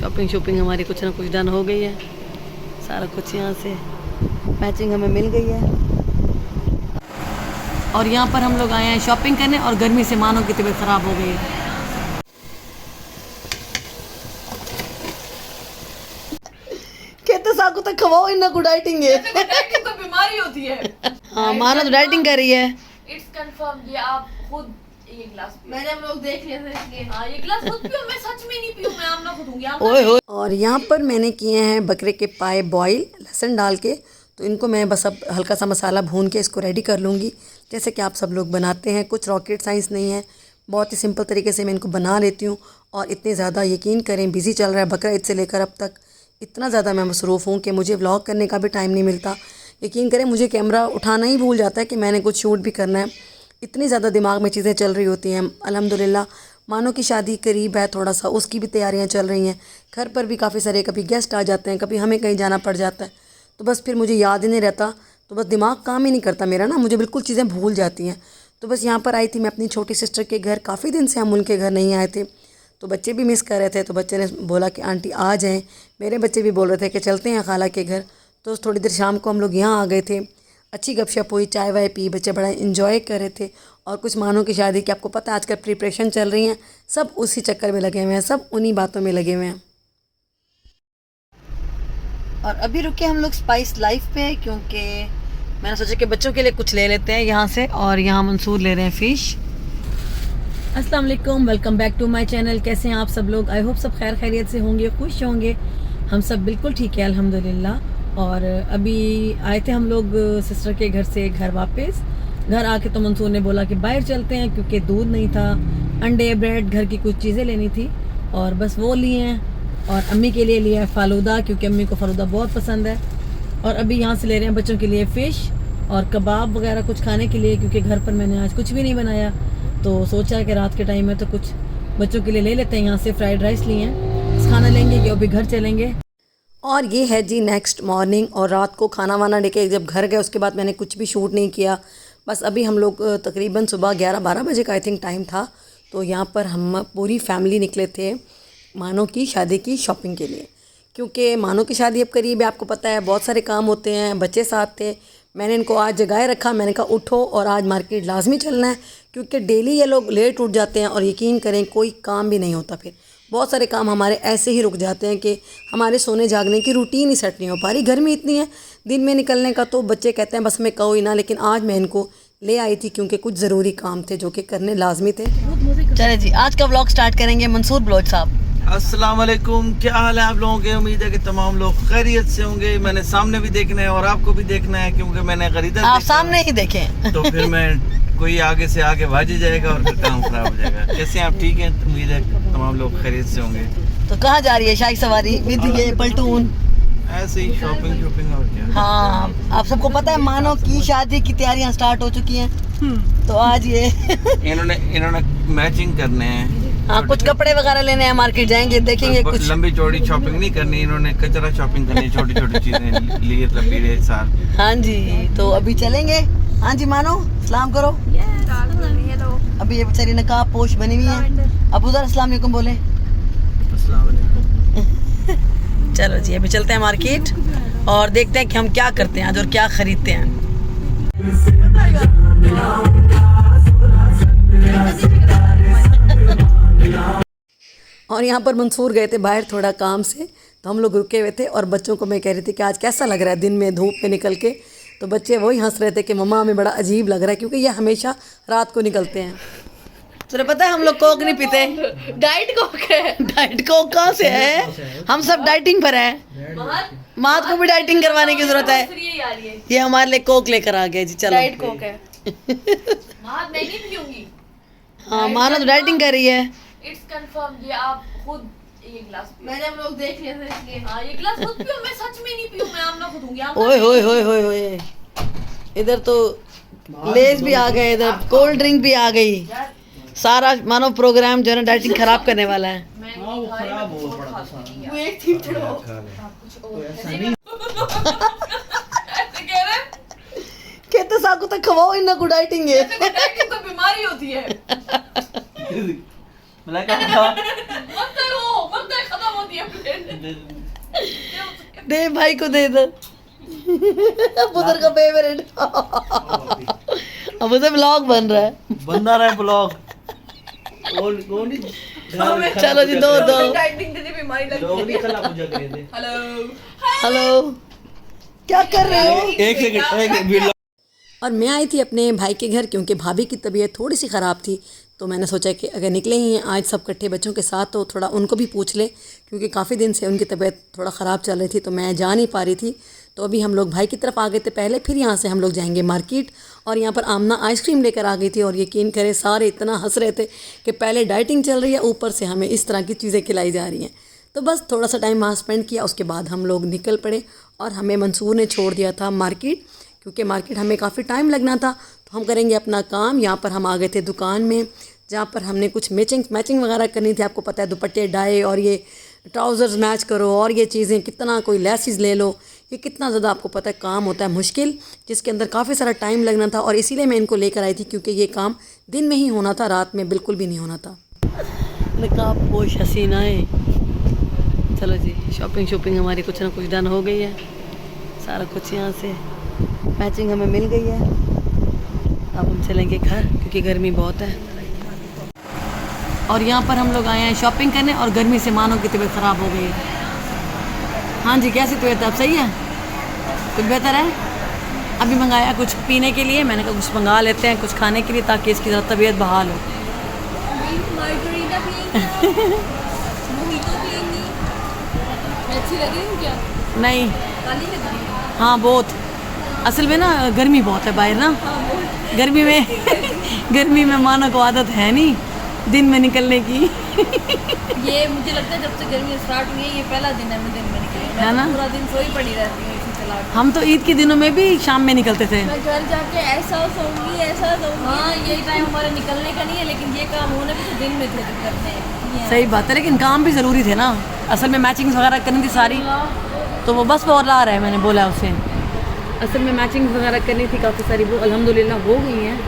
Shopping हमारी कुछ ना कुछ डन हो गई है। सारा कुछ यहाँ से मैचिंग हमें मिल गई है। और यहाँ पर हम लोग आए हैं शॉपिंग करने और गर्मी से मानो की तबीयत ख़राब हो गई है। कहते साकू तक खवाओ इन्ना को डाइटिंग है। डाइटिंग तो बीमारी होती है। हाँ मानो तो डाइटिंग कर रही है। It's confirm. ये आप खुद ये गिलास मैंने हम लोग देख लिए थे इसलिए। हाँ ये गिलास खुद पियो, मैं सच में नहीं पियूं, मैं आमना खुदूंगी। और यहाँ पर मैंने किए हैं बकरे के पाए बॉईल लहसुन डाल के। तो इनको मैं बस अब हल्का सा मसाला भून के इसको रेडी कर लूँगी, जैसे कि आप सब लोग बनाते हैं। कुछ रॉकेट साइंस नहीं है, बहुत ही सिंपल तरीके से मैं इनको बना लेती हूँ। और इतने ज़्यादा यकीन करें बिज़ी चल रहा है बकरा ईद से लेकर अब तक, इतना ज़्यादा मैं मसरूफ़ हूँ कि मुझे व्लॉग करने का भी टाइम नहीं मिलता। यकीन करें मुझे कैमरा उठाना ही भूल जाता है कि मैंने कुछ शूट भी करना है। इतनी ज़्यादा दिमाग में चीज़ें चल रही होती हैं। अल्हम्दुलिल्लाह मानो की शादी करीब है, थोड़ा सा उसकी भी तैयारियां चल रही हैं। घर पर भी काफ़ी सारे कभी गेस्ट आ जाते हैं, कभी हमें कहीं जाना पड़ जाता है, तो बस फिर मुझे याद ही नहीं रहता। तो बस दिमाग काम ही नहीं करता मेरा ना, मुझे बिल्कुल चीज़ें भूल जाती हैं। तो बस यहाँ पर आई थी मैं अपनी छोटी सिस्टर के घर। काफ़ी दिन से हम उनके घर नहीं आए थे, तो बच्चे भी मिस कर रहे थे। तो बच्चे ने बोला कि आंटी आ जाएँ। मेरे बच्चे भी बोल रहे थे कि चलते हैं खाला के घर। तो थोड़ी देर शाम को हम लोग यहाँ आ गए थे। अच्छी गपशप हुई, चाय वाय पी, बच्चे बड़ा इन्जॉय कर रहे थे। और कुछ मानो की शादी की आपको पता है आजकल प्रिपरेशन चल रही हैं, सब उसी चक्कर में लगे हुए हैं, सब उन्हीं बातों में लगे हुए हैं। और अभी रुके हम लोग स्पाइस लाइफ पे, क्योंकि मैंने सोचा कि बच्चों के लिए कुछ ले लेते हैं यहाँ से। और यहाँ मंसूर ले रहे हैं फ़िश। अस्सलाम वालेकुम, welcome back to my channel. कैसे हैं आप सब लोग? आई होप सब खैर खैरियत से होंगे, खुश होंगे। हम सब बिल्कुल ठीक है अल्हम्दुलिल्लाह। और अभी आए थे हम लोग सिस्टर के घर से घर वापस। घर आके तो मंसूर ने बोला कि बाहर चलते हैं, क्योंकि दूध नहीं था, अंडे ब्रेड घर की कुछ चीज़ें लेनी थी। और बस वो लिए हैं। और अम्मी के लिए लिया है फालूदा, क्योंकि अम्मी को फालूदा बहुत पसंद है। और अभी यहाँ से ले रहे हैं बच्चों के लिए फ़िश और कबाब वगैरह कुछ खाने के लिए, क्योंकि घर पर मैंने आज कुछ भी नहीं बनाया। तो सोचा कि रात के टाइम में तो कुछ बच्चों के लिए ले लेते हैं। यहाँ से फ्राइड राइस लिए हैं, खाना लेंगे कि अभी घर चलेंगे। और ये है जी नेक्स्ट मॉर्निंग। और रात को खाना वाना लेके जब घर गए उसके बाद मैंने कुछ भी शूट नहीं किया। बस अभी हम लोग तकरीबन सुबह 11-12 बजे का आई थिंक टाइम था। तो यहाँ पर हम पूरी फैमिली निकले थे मानो की शादी की शॉपिंग के लिए, क्योंकि मानो की शादी अब करीब है, आपको पता है बहुत सारे काम होते हैं। बच्चे साथ थे, मैंने इनको आज जगाए रखा। मैंने कहा उठो और आज मार्केट लाजमी चलना है, क्योंकि डेली ये लोग लेट उठ जाते हैं और यकीन करें कोई काम भी नहीं होता। फिर बहुत सारे काम हमारे ऐसे ही रुक जाते हैं कि हमारे सोने जागने की रूटीन ही सेट नहीं हो पा रही। गर्मी इतनी है, दिन में निकलने का तो बच्चे कहते हैं बस हमें कहो ही ना। लेकिन आज मैं इनको ले आई थी क्योंकि कुछ ज़रूरी काम थे जो कि करने लाजमी थे। चले जी, आज का व्लॉग स्टार्ट करेंगे मंसूर बलोच साहब। अस्सलाम वालेकुम, क्या हाल है आप लोगों के? उम्मीद है कि तमाम लोग खैरियत से होंगे। मैंने सामने भी देखना है और आपको भी देखना है, क्योंकि मैंने खरीदा। आप सामने ही देखें तो फिर मैं कोई आगे से आके भाजी जाएगा और फिर काम खराब हो जाएगा। कैसे आप? ठीक हैं? उम्मीद है तमाम लोग खैरियत से होंगे। तो कहाँ जा रही है शाही सवारी विद ये पलटून? ऐसे ही शॉपिंग और क्या। हाँ, आप सबको पता है मानो की शादी की तैयारियां स्टार्ट हो चुकी हैं। तो आज ये इन्होंने मैचिंग करने हैं। हाँ, कुछ कपड़े वगैरह लेने हैं, मार्केट जाएंगे, देखेंगे। कुछ लंबी चौड़ी शॉपिंग नहीं करनी, इन्होंने कचरा शॉपिंग करनी, छोटी छोटी चीजें लिए लपीड़े साथ। हाँ जी, तो अभी चलेंगे। हाँ जी मानो, सलाम करो। अभी ये बेचारी नकाब पोश बनी हुई है। अब उधर अस्सलाम वालेकुम बोले। चलो जी, अभी चलते हैं मार्केट और देखते हैं कि हम क्या करते हैं आज और क्या खरीदते हैं। और यहाँ पर मंसूर गए थे बाहर थोड़ा काम से, तो हम लोग रुके हुए थे। और बच्चों को मैं कह रही थी कि आज कैसा लग रहा है दिन में धूप में निकल के। तो बच्चे वही हंस रहे थे कि मम्मा हमें बड़ा अजीब लग रहा है, क्योंकि ये हमेशा रात को निकलते हैं। तुझे पता है हम लोग कोक नहीं पीते। डाइट कोक है। डाइट कोक कहाँ से है? हम सब डाइटिंग पर हैं। मात को भी डाइटिंग करवाने की जरूरत है। ये हमारे लिए कोक लेकर आ गया जी। चलो, डाइट कोक है। मैं नहीं पीऊंगी। हाँ, मानो तो डाइटिंग कर रही है। It's confirm. ये आप खुद ये गिलास मैंने हम लोग देख लिए थे इसलिए। हाँ ये गिलास खुद पियो, मैं सच में नहीं पियूं, मैं आमना खुदूंगी। ओए होए होए होए होए, इधर तो लेज भी आ गए, इधर कोल्ड ड्रिंक भी आ गई। सारा मानो प्रोग्राम जो है ना डाइटिंग खराब करने वाला है। कहते साकू तक खवाओ इन्ना को डाइटिंग है। डाइटिंग तो बीमारी होती है। मत खत्म होती है प्लेट। दे भाई को दे दो। पुत्र का फेवरेट। अब उसे ब्लॉग बन रहा है। बंदा रहा है ब्लॉग। चलो जी, दो दो। हेलो हेलो, क्या कर रहे हो? एक सेकंड। और मैं आई थी अपने भाई के घर क्योंकि भाभी की तबीयत थोड़ी सी ख़राब थी, तो मैंने सोचा कि अगर निकले ही हैं आज सब इकट्ठे बच्चों के साथ तो थोड़ा उनको भी पूछ ले, क्योंकि काफ़ी दिन से उनकी तबीयत थोड़ा ख़राब चल रही थी तो मैं जा नहीं पा रही थी। तो अभी हम लोग भाई की तरफ आ गए थे पहले, फिर यहाँ से हम लोग जाएंगे मार्केट। और यहाँ पर आमना आइसक्रीम लेकर आ गई थी और यकीन करें सारे इतना हंस रहे थे कि पहले डाइटिंग चल रही है, ऊपर से हमें इस तरह की चीज़ें खिलाई जा रही हैं। तो बस थोड़ा सा टाइम वहाँ स्पेंड किया, उसके बाद हम लोग निकल पड़े और हमें मंसूर ने छोड़ दिया था मार्केट, क्योंकि मार्केट हमें काफ़ी टाइम लगना था। तो हम करेंगे अपना काम। यहाँ पर हम आ गए थे दुकान में, जहाँ पर हमने कुछ मैचिंग वगैरह करनी थी। आपको पता है दुपट्टे डाई और ये ट्राउज़र्स मैच करो और ये चीज़ें कितना, कोई लेसिस ले लो, ये कितना ज़्यादा आपको पता है काम होता है मुश्किल, जिसके अंदर काफ़ी सारा टाइम लगना था। और इसीलिए मैं इनको लेकर आई थी क्योंकि ये काम दिन में ही होना था, रात में बिल्कुल भी नहीं होना था। नकाबपोश हसीनाएँ। चलो जी, शॉपिंग हमारी कुछ ना कुछ डन हो गई है। सारा कुछ यहाँ से मैचिंग हमें मिल गई है। अब हम चलेंगे घर क्योंकि गर्मी बहुत है। और यहाँ पर हम लोग आए हैं शॉपिंग करने और गर्मी से मानो की तबीयत ख़राब हो गई है। हाँ जी, कैसी तबीयत है अब? सही है, कुछ बेहतर है? अभी मंगाया कुछ पीने के लिए, मैंने कहा कुछ मंगा लेते हैं कुछ खाने के लिए ताकि इसकी ज़रा तबीयत बहाल हो। अच्छी लग रही है क्या? नहीं, काली लग रही है। हाँ बहुत, असल में ना गर्मी बहुत है बाहर ना। गर्मी में मानो को आदत है नहीं दिन में निकलने की। ये मुझे लगता है जब से गर्मी स्टार्ट हुई है ये पहला दिन है मैं दिन में निकली। है ना? पूरा दिन सोई पड़ी रहती हूँ इसी चला के। हम तो ईद के दिनों में भी शाम में निकलते थे। मैं घर जाके ऐसा सोऊंगी ऐसा सोऊंगी। हाँ, यही टाइम हमारे निकलने का नहीं है, लेकिन ये काम होने भी तो दिन में थे करने हैं। सही बात है, लेकिन काम भी ज़रूरी थे ना। असल में मैचिंग वगैरह करनी थी सारी, तो वो बस और ला रहा है, मैंने बोला उसे। असल में मैचिंग वगैरह करनी थी काफ़ी सारी, वो अल्हम्दुलिल्लाह हो गई हैं।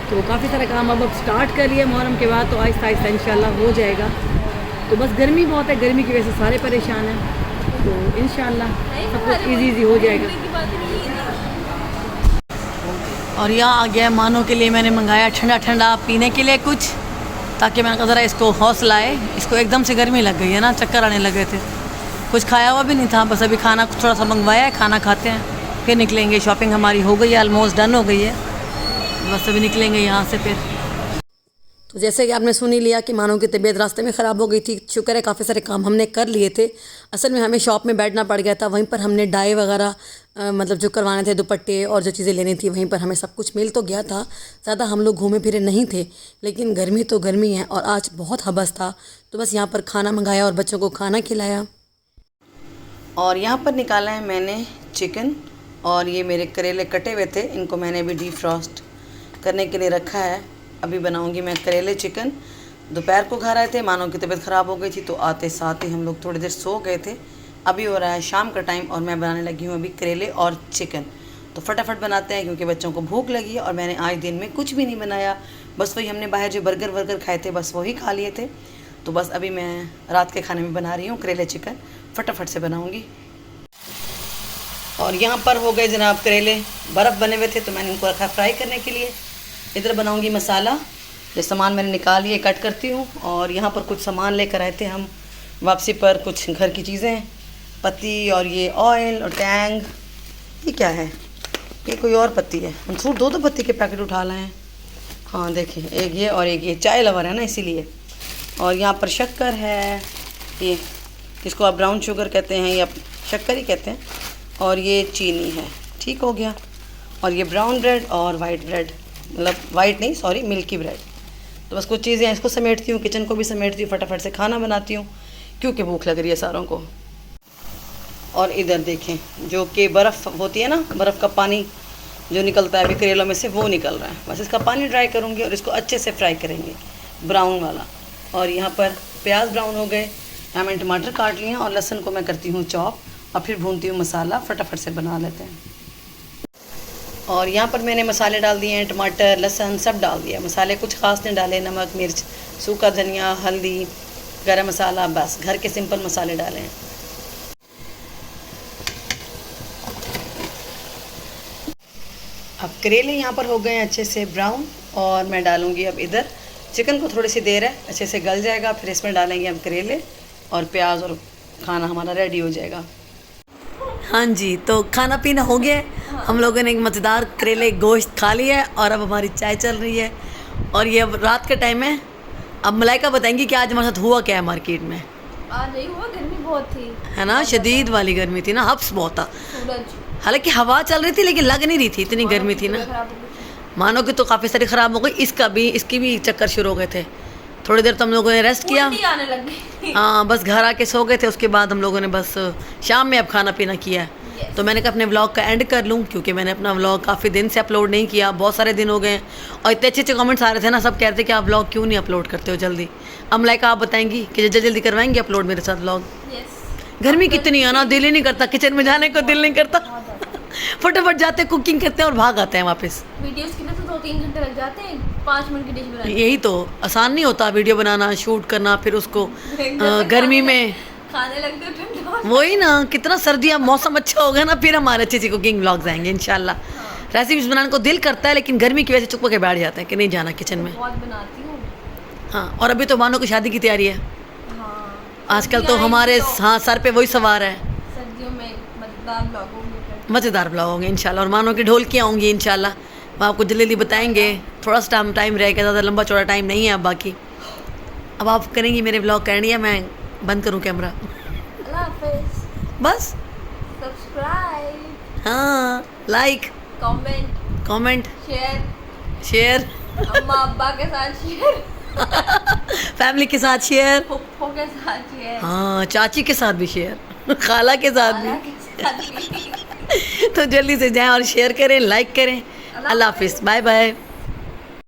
तो वो काफ़ी सारा काम अब स्टार्ट कर लिया मुहर्रम के बाद, तो आहिस्ता आहिस्ता इंशाल्लाह हो जाएगा। तो बस गर्मी बहुत है, गर्मी की वजह से सारे परेशान हैं, तो इंशाल्लाह सब कुछ ईजी हो जाएगा। और यहाँ आ गया मानो के लिए मैंने मंगाया ठंडा पीने के लिए कुछ, ताकि मैंने कहा ज़रा इसको हौसला आए। इसको एकदम से गर्मी लग गई है ना, चक्कर आने लगे थे, कुछ खाया हुआ भी नहीं था। बस अभी खाना थोड़ा सा मंगवाया है, खाना खाते हैं फिर निकलेंगे। शॉपिंग हमारी हो गई है, ऑलमोस्ट डन हो गई है, बस अभी निकलेंगे यहाँ से फिर। तो जैसे कि आपने सुन ही लिया कि मानो की तबीयत रास्ते में ख़राब हो गई थी। शुक्र है काफ़ी सारे काम हमने कर लिए थे। असल में हमें शॉप में बैठना पड़ गया था, वहीं पर हमने डाई वगैरह मतलब जो करवाने थे, दुपट्टे और जो चीज़ें लेनी थी, वहीं पर हमें सब कुछ मिल तो गया था। ज़्यादा हम लोग घूमे फिरे नहीं थे, लेकिन गर्मी तो गर्मी है और आज बहुत हबस था, तो बस यहाँ पर खाना मंगाया और बच्चों को खाना खिलाया। और यहाँ पर निकाला है मैंने चिकन, और ये मेरे करेले कटे हुए थे, इनको मैंने अभी डीफ्रॉस्ट करने के लिए रखा है। अभी बनाऊंगी मैं करेले चिकन। दोपहर को घर आए थे, मानो की तबीयत ख़राब हो गई थी, तो आते साथ ही हम लोग थोड़ी देर सो गए थे। अभी हो रहा है शाम का टाइम और मैं बनाने लगी हूँ अभी करेले और चिकन। तो फटाफट बनाते हैं क्योंकि बच्चों को भूख लगी है और मैंने आज दिन में कुछ भी नहीं बनाया, बस वही हमने बाहर जो बर्गर वर्गर खाए थे बस वही खा लिए थे। तो बस अभी मैं रात के खाने में बना रही हूँ करेले चिकन, फटाफट से बनाऊँगी। और यहाँ पर हो गए जनाब करेले, बर्फ़ बने हुए थे तो मैंने इनको रखा फ्राई करने के लिए। इधर बनाऊँगी मसाला, जो सामान मैंने निकाल लिए कट करती हूँ। और यहाँ पर कुछ सामान लेकर आए थे हम वापसी पर, कुछ घर की चीज़ें, पत्ती और ये ऑयल और टैंग। ये क्या है? ये कोई और पत्ती है। मंसूर दो पत्ती के पैकेट उठा लाए हैं। हाँ देखिए, एक ये और एक ये, चाय लवर है ना इसीलिए। और यहाँ पर शक्कर है, ये इसको आप ब्राउन शुगर कहते हैं या शक्कर ही कहते हैं, और ये चीनी है। ठीक हो गया। और ये ब्राउन ब्रेड और वाइट ब्रेड, मतलब वाइट नहीं सॉरी मिल्की ब्रेड। तो बस कुछ चीज़ें इसको समेटती हूँ, किचन को भी समेटती हूँ, फटाफट से खाना बनाती हूँ क्योंकि भूख लग रही है सारों को। और इधर देखें जो कि बर्फ़ होती है ना, बर्फ़ का पानी जो निकलता है अभी करेलों में से, वो निकल रहा है। बस इसका पानी ड्राई करूँगी और इसको अच्छे से फ्राई करेंगे, ब्राउन वाला। और यहाँ पर प्याज ब्राउन हो गए, यहाँ मैंने टमाटर काट लिए हैं और लहसुन को मैं करती हूँ चॉप और फिर भूनती हूँ मसाला, फटाफट से बना लेते हैं। और यहाँ पर मैंने मसाले डाल दिए हैं, टमाटर लहसुन सब डाल दिया। मसाले कुछ ख़ास नहीं डाले, नमक मिर्च सूखा धनिया हल्दी गरम मसाला, बस घर के सिंपल मसाले डाले हैं। अब करेले यहाँ पर हो गए हैं अच्छे से ब्राउन और मैं डालूँगी अब इधर चिकन को थोड़ी सी देर है अच्छे से गल जाएगा, फिर इसमें डालेंगे हम करेले और प्याज और खाना हमारा रेडी हो जाएगा। हाँ जी, तो खाना पीना हो गया, हम लोगों ने एक मज़ेदार करेले गोश्त खा लिया है और अब हमारी चाय चल रही है और ये अब रात का टाइम है। अब मलाइका बताएंगी कि आज हमारे साथ हुआ क्या है मार्केट में। आज नहीं हुआ, गर्मी बहुत थी, है ना, शदीद वाली गर्मी थी ना, हब्स बहुत था। सूरज हालांकि हवा चल रही थी लेकिन लग नहीं रही थी, इतनी गर्मी थी ना। खराब हो गई। मानो कि तो काफ़ी सारी ख़राब हो गई, इसकी भी चक्कर शुरू हो गए थे। थोड़ी देर तो हम लोगों ने रेस्ट किया, उल्टी आने लग गई। हाँ बस घर आके सो गए थे। उसके बाद हम लोगों ने बस शाम में अब खाना पीना किया है। तो मैंने कहा अपने व्लॉग का एंड कर लूँ क्योंकि मैंने अपना व्लॉग काफ़ी दिन से अपलोड नहीं किया, बहुत सारे दिन हो गए हैं और इतने अच्छे अच्छे कमेंट्स आ रहे थे ना, सब कह रहे थे कि आप व्लॉग क्यों नहीं अपलोड करते हो जल्दी। अब मलाइका आप बताएंगी कि जल्दी जल्दी करवाएंगे अपलोड मेरे साथ व्लॉग। यस, गर्मी कितनी है ना, दिल ही नहीं करता, किचन में जाने को दिल नहीं करता, फटाफट जाते कुकिंग करते हैं और भाग आते हैं वापस। वीडियोस के लिए तो 2-3 घंटे लग जाते हैं 5 मिनट की डिश बनाने। यही तो आसान नहीं होता, वीडियो बनाना, शूट करना, फिर उसको गर्मी में खाने लगते हो ठंडा। वही ना, कितना सर्दियाँ मौसम अच्छा होगा ना, फिर हमारे अच्छी अच्छी कुकिंग व्लॉग्स आएंगे इंशाल्लाह। रेसिपीज बनाने को दिल करता है लेकिन गर्मी की वजह से चुप के बैठ जाते हैं कि नहीं जाना किचन में। बहुत बनाती हूँ। हाँ, और अभी तो मानो की शादी की तैयारी है। हाँ, आजकल तो हमारे हाँ सर पे वही सवार है। सर्दियों में मजेदार ब्लॉग होंगे, मज़ेदार ब्लॉग होंगे इंशाल्लाह और मानो की ढोलकियाँ होंगी इंशाल्लाह। मैं आपको जल्दी जल्दी बताएंगे, थोड़ा सा टाइम रहेगा, ज़्यादा लंबा चौड़ा टाइम नहीं है अब बाकी। अब आप करेंगी मेरे ब्लॉग का एंड या मैं बंद करूँ कैमरा? अल्लाह हाफिज़। बस सब्सक्राइब, हाँ, लाइक, कमेंट, शेयर, अम्मा अब्बा के साथ शेयर, फैमिली के साथ शेयर, फुफ्फो के साथ शेयर, हाँ चाची के साथ भी शेयर, खाला के साथ खाला भी। के साथ भी। तो जल्दी से जाएं और शेयर करें, लाइक करें। अल्लाह हाफिज़, बाय बाय।